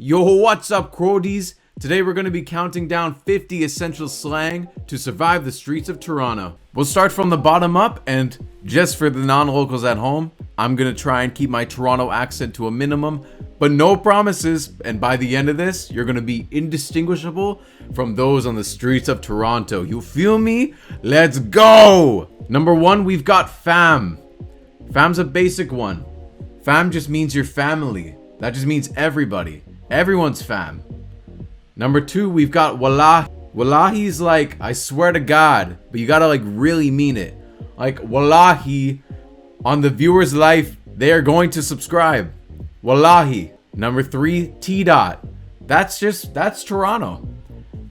Yo, what's up, Crodies? Today we're going to be counting down 50 essential slang to survive the streets of Toronto. We'll start from the bottom up, and just for the non-locals at home, I'm going to try and keep my Toronto accent to a minimum, but no promises, and by the end of this, you're going to be indistinguishable from those on the streets of Toronto. You feel me? Let's go! Number 1, we've got fam. Fam's a basic one. Fam just means your family. That just means everybody. Everyone's fam. Number 2, we've got wallahi. Wallahi's like, I swear to God, but you gotta like really mean it. Like, wallahi, on the viewer's life, they are going to subscribe. Wallahi. Number 3, T-dot. That's Toronto.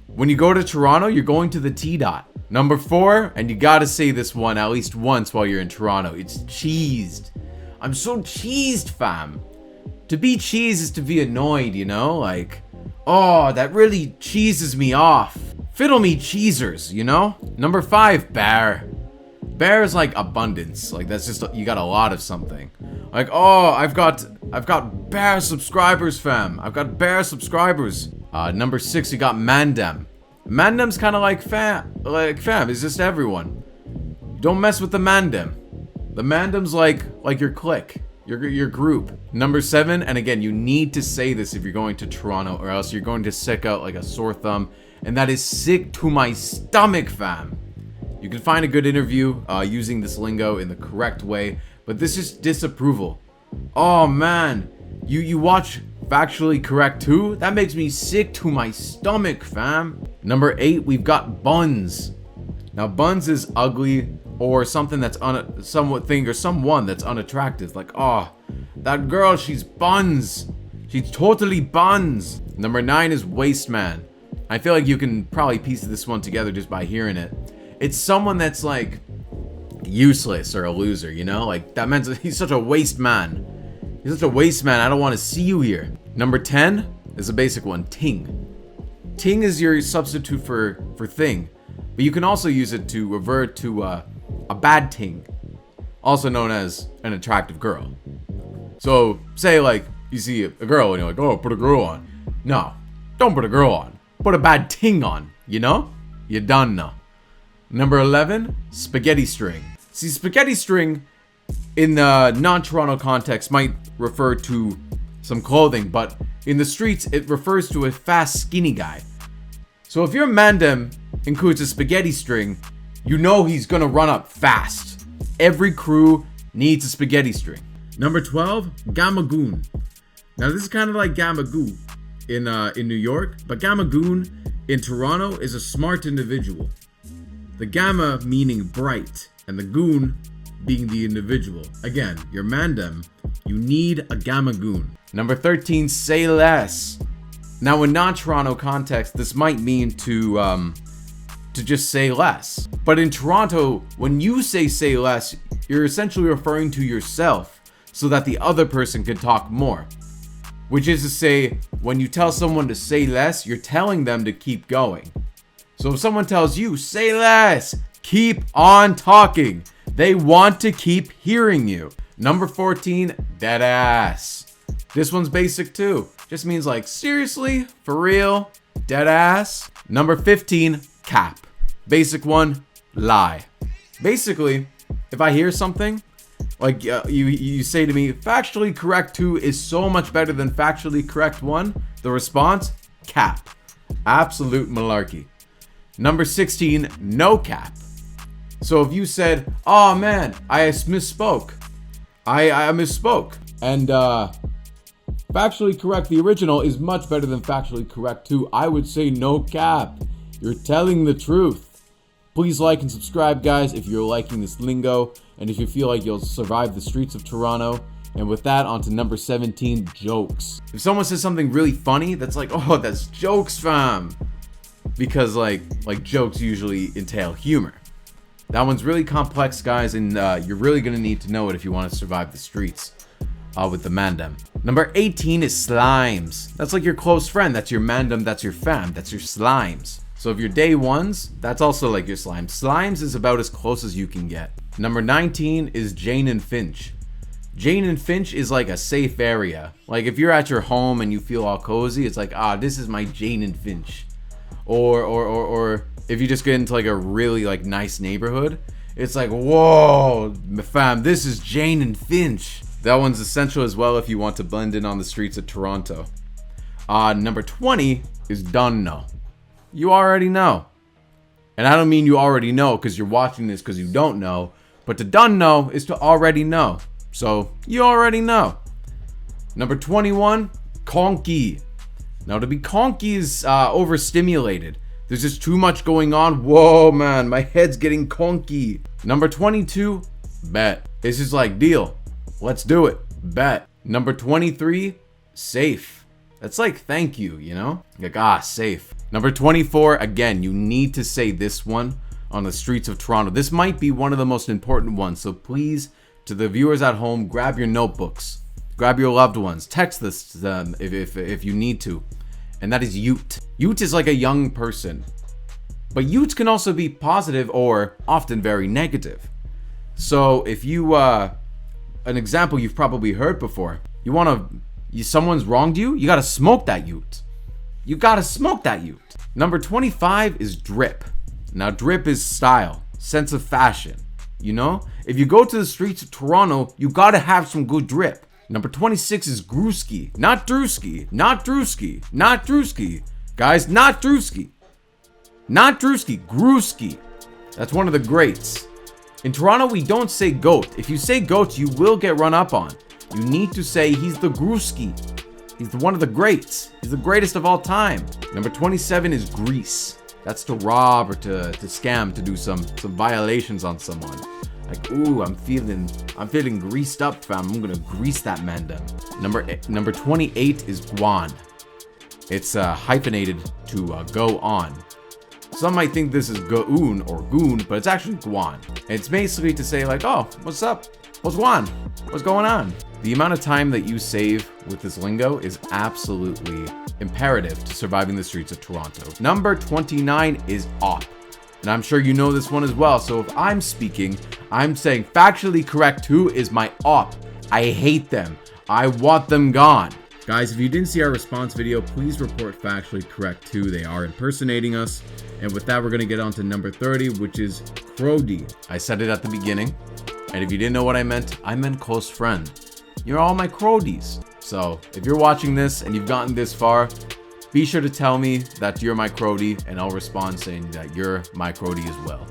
When you go to Toronto, you're going to the T-dot. Number 4, and you gotta say this one at least once while you're in Toronto, it's cheesed. I'm so cheesed, fam. To be cheesed is to be annoyed, you know? Like, oh, that really cheeses me off. Fiddle me cheesers, you know? Number 5, bear. Bear is like abundance. Like, that's just, you got a lot of something. Like, oh, I've got bear subscribers, fam. I've got bear subscribers. Number 6, you got mandem. Mandem's kind of like fam. It's just everyone. Don't mess with the mandem. The mandem's like your clique. Your group. Number 7, and again, you need to say this if you're going to Toronto, or else you're going to stick out like a sore thumb, and that is sick to my stomach, fam. You can find a good interview using this lingo in the correct way, but this is disapproval. Oh man, you watch Factually Correct too? That makes me sick to my stomach, fam. Number 8, we've got buns. Now, buns is ugly, or something that's someone that's unattractive. Like, oh, that girl, she's buns. She's totally buns. Number 9 is waste man. I feel like you can probably piece this one together just by hearing it. It's someone that's like useless or a loser, you know? Like, that means he's such a waste man. He's such a waste man. I don't want to see you here. Number 10 is a basic one, ting. Ting is your substitute for thing, but you can also use it to revert to a bad ting, also known as an attractive girl. So, say like you see a girl and you're like, oh, put a girl on. No, don't put a girl on. Put a bad ting on, you know? You done know. Number 11, spaghetti string. See, spaghetti string in the non-Toronto context might refer to some clothing, but in the streets, it refers to a fast, skinny guy. So if your mandem includes a spaghetti string, you know he's gonna run up fast. Every crew needs a spaghetti string. Number 12, gamagoon. Now this is kind of like gamagoo in New York, but gamagoon in Toronto is a smart individual. The gamma meaning bright, and the goon being the individual. Again, your mandem, you need a gamagoon. Number 13, say less. Now in non-Toronto context, this might mean to just say less. But in Toronto, when you say less, you're essentially referring to yourself so that the other person can talk more. Which is to say, when you tell someone to say less, you're telling them to keep going. So if someone tells you, say less, keep on talking. They want to keep hearing you. Number 14, dead ass. This one's basic too. Just means like, seriously? For real? Dead ass? Number 15, cap. Basic one, lie. Basically, if I hear something, like you say to me, factually correct 2 is so much better than factually correct 1, the response, cap. Absolute malarkey. Number 16, no cap. So if you said, oh man, I misspoke. I misspoke. And factually correct, the original, is much better than factually correct 2. I would say no cap. You're telling the truth. Please like and subscribe, guys, if you're liking this lingo, and if you feel like you'll survive the streets of Toronto. And with that, on to number 17, jokes. If someone says something really funny, that's like, oh, that's jokes, fam. Because like jokes usually entail humor. That one's really complex, guys, and you're really gonna need to know it if you want to survive the streets with the mandem. Number 18 is slimes. That's like your close friend. That's your mandem. That's your fam. That's your slimes. So if you're day ones, that's also like your slimes. Slimes is about as close as you can get. Number 19 is Jane and Finch. Jane and Finch is like a safe area. Like if you're at your home and you feel all cozy, it's like, this is my Jane and Finch. Or if you just get into like a really like nice neighborhood, it's like, whoa, fam, this is Jane and Finch. That one's essential as well if you want to blend in on the streets of Toronto. Number 20 is done know. You already know. And I don't mean you already know because you're watching this because you don't know. But to done know is to already know. So you already know. Number 21, conky. Now to be conky is overstimulated. There's just too much going on. Whoa, man, my head's getting conky. Number 22, bet. This is like, deal. Let's do it. Bet. Number 23, safe. That's like thank you, you know? Like, safe. Number 24, again, you need to say this one on the streets of Toronto. This might be one of the most important ones. So please, to the viewers at home, grab your notebooks. Grab your loved ones. Text this to them if you need to. And that is youth. Youth is like a young person. But youth can also be positive or often very negative. So if you, an example you've probably heard before. Someone's wronged you, you gotta smoke that youth. You gotta smoke that youth. Number 25 is drip. Now drip is style, sense of fashion. You know? If you go to the streets of Toronto, you gotta have some good drip. Number 26 is grooski. Not drewski. Not drewski. Not drewski. Guys, not drewski. Not drewski. Grooski. That's one of the greats. In Toronto, we don't say goat. If you say goat, you will get run up on. You need to say he's the grooski. He's one of the greats. He's the greatest of all time. Number 27 is grease. That's to rob or to scam, to do some violations on someone. Like, ooh, I'm feeling greased up, fam. I'm gonna grease that man down. Number 28 is guan. It's hyphenated to go on. Some might think this is goon or goon, but it's actually guan. It's basically to say like, oh, what's up? What's guan? What's going on? The amount of time that you save with this lingo is absolutely imperative to surviving the streets of Toronto. Number 29 is op. And I'm sure you know this one as well. So if I'm speaking, I'm saying factually correct who is my op. I hate them. I want them gone. Guys, if you didn't see our response video, please report factually correct who. They are impersonating us. And with that, we're going to get on to number 30, which is crody. I said it at the beginning. And if you didn't know what I meant close friend. You're all my crodies. So if you're watching this and you've gotten this far, be sure to tell me that you're my crody, and I'll respond saying that you're my crody as well.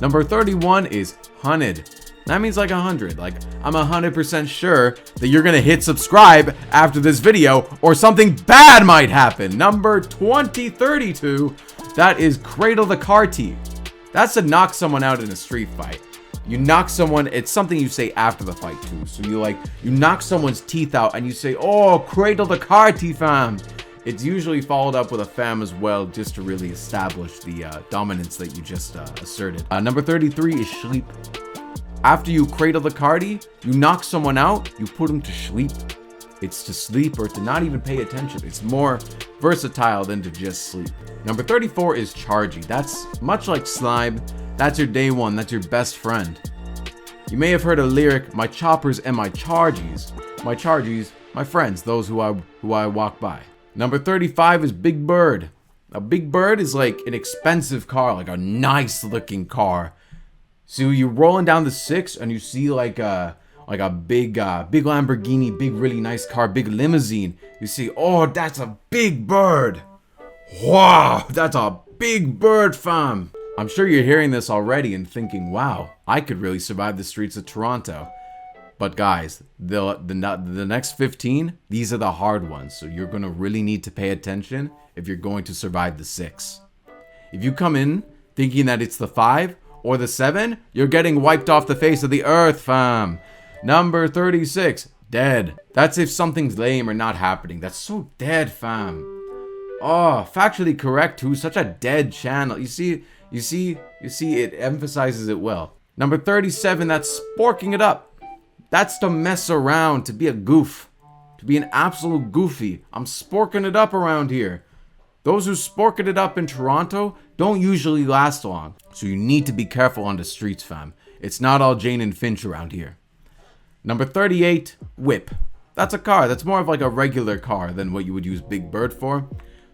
Number 31 is hunted. That means like 100. Like, I'm 100% sure that you're gonna hit subscribe after this video, or something bad might happen. Number 2032, that is cradle the carty. That's to knock someone out in a street fight. You knock someone, it's something you say after the fight too. So you knock someone's teeth out and you say, oh, cradle the carty, fam. It's usually followed up with a fam as well, just to really establish the dominance that you just asserted. Number 33 is sleep. After you cradle the carty, you knock someone out, you put them to sleep. It's to sleep or to not even pay attention. It's more versatile than to just sleep. Number 34 is chargy. That's much like slime. That's your day one. That's your best friend. You may have heard a lyric, my choppers and my chargies. My chargies, my friends, those who I walk by. Number 35 is Big Bird. A Big Bird is like an expensive car, like a nice looking car. So you're rolling down the 6 and you see like a big Lamborghini, big really nice car, big limousine. You see, oh, that's a Big Bird. Wow, that's a Big Bird, fam. I'm sure you're hearing this already and thinking, wow, I could really survive the streets of Toronto. But guys, the next 15, these are the hard ones. So you're going to really need to pay attention if you're going to survive the 6. If you come in thinking that it's the 5 or the 7, you're getting wiped off the face of the earth, fam. Number 36, dead. That's if something's lame or not happening. That's so dead, fam. Oh, factually correct too. Such a dead channel. You see, it emphasizes it well. Number 37, that's sporking it up. That's to mess around, to be a goof, to be an absolute goofy. I'm sporking it up around here. Those who sporking it up in Toronto don't usually last long. So you need to be careful on the streets, fam. It's not all Jane and Finch around here. Number 38, whip. That's a car. That's more of like a regular car than what you would use Big Bird for.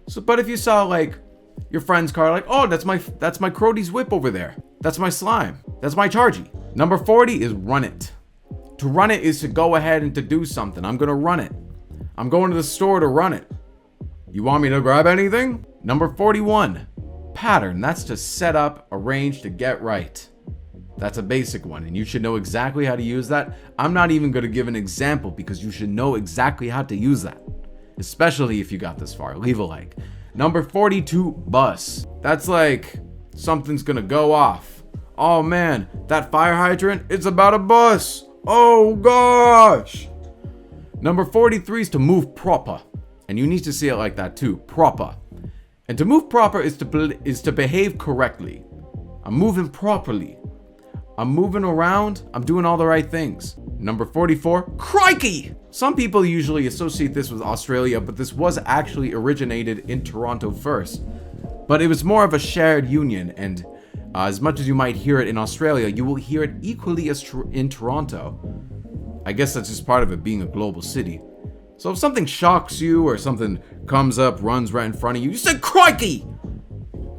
So, but if you saw like your friend's car, like, oh, that's my Crody's whip over there. That's my slime. That's my chargy. Number 40 is run it. To run it is to go ahead and to do something. I'm gonna run it. I'm going to the store to run it. You want me to grab anything? Number 41, pattern. That's to set up, arrange, to get right. That's a basic one, and you should know exactly how to use that. I'm not even going to give an example because you should know exactly how to use that, especially if you got this far. Leave a like. Number 42, bus. That's like something's going to go off. Oh man, that fire hydrant, it's about a bus. Oh gosh. Number 43 is to move proper. And you need to see it like that too, proper. And to move proper is to behave correctly. I'm moving properly. I'm moving around. I'm doing all the right things. Number 44, crikey! Some people usually associate this with Australia, but this was actually originated in Toronto first. But it was more of a shared union, and as much as you might hear it in Australia, you will hear it equally as in Toronto. I guess that's just part of it being a global city. So if something shocks you or something comes up, runs right in front of you, you say crikey!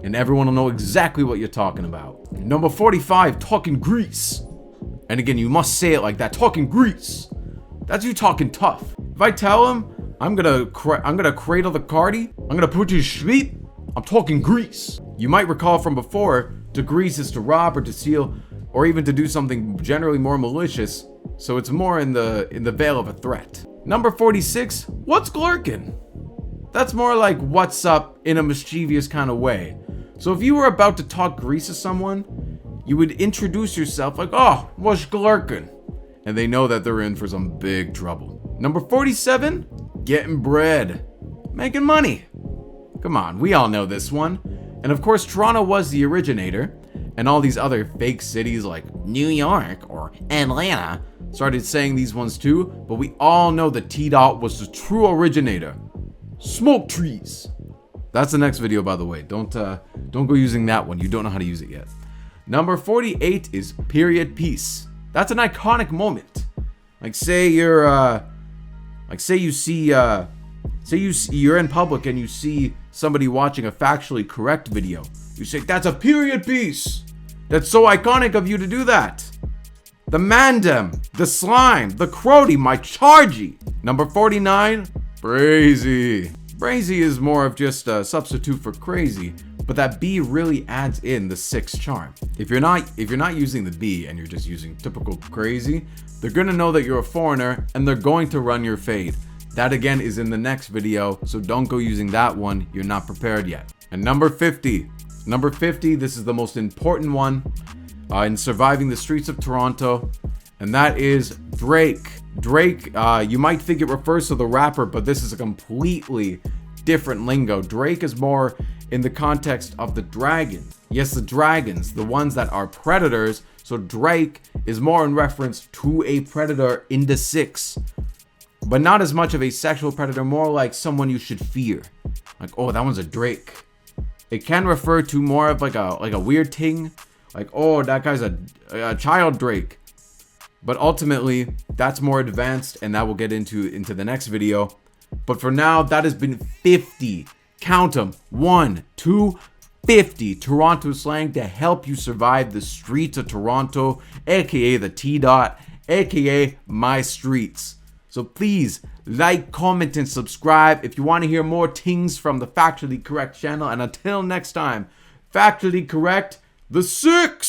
And everyone will know exactly what you're talking about. Number 45, talking grease. And again, you must say it like that, talking grease. That's you talking tough. If I tell him, I'm gonna cradle the cardi, I'm gonna put you to sleep, I'm talking grease. You might recall from before, to grease is to rob or to steal, or even to do something generally more malicious. So it's more in the veil of a threat. Number 46, what's glurkin'? That's more like what's up in a mischievous kind of way. So if you were about to talk grease to someone, you would introduce yourself like, oh, what's glurkin'? And they know that they're in for some big trouble. Number 47, getting bread. Making money. Come on, we all know this one. And of course, Toronto was the originator, and all these other fake cities like New York or Atlanta started saying these ones too, but we all know that T-Dot was the true originator. Smoke trees. That's the next video, by the way. Don't go using that one. You don't know how to use it yet. Number 48 is period piece. That's an iconic moment. Like say you're you're in public and you see somebody watching a factually correct video. You say, that's a period piece. That's so iconic of you to do that. The mandem, the slime, the crody, my chargy. Number 49, brazy. Brazy is more of just a substitute for crazy, but that B really adds in the 6th charm. If you're not using the B and you're just using typical crazy, they're gonna know that you're a foreigner and they're going to run your fade. That again is in the next video, so don't go using that one. You're not prepared yet. And number 50. Number 50, this is the most important one in surviving the streets of Toronto, and that is Drake. Drake, you might think it refers to the rapper, but this is a completely different lingo. Drake is more in the context of the dragon. Yes, the dragons, the ones that are predators. So Drake is more in reference to a predator in the 6. But not as much of a sexual predator, more like someone you should fear. Like, oh, that one's a Drake. It can refer to more of like a weird thing. Like, oh, that guy's a child Drake. But ultimately, that's more advanced, and that we'll get into the next video. But for now, that has been 50. Count them. 1, 2, 50 Toronto slang to help you survive the streets of Toronto, aka the T-Dot, aka my streets. So please like, comment, and subscribe if you want to hear more things from the Factually Correct channel. And until next time, Factually Correct, the 6!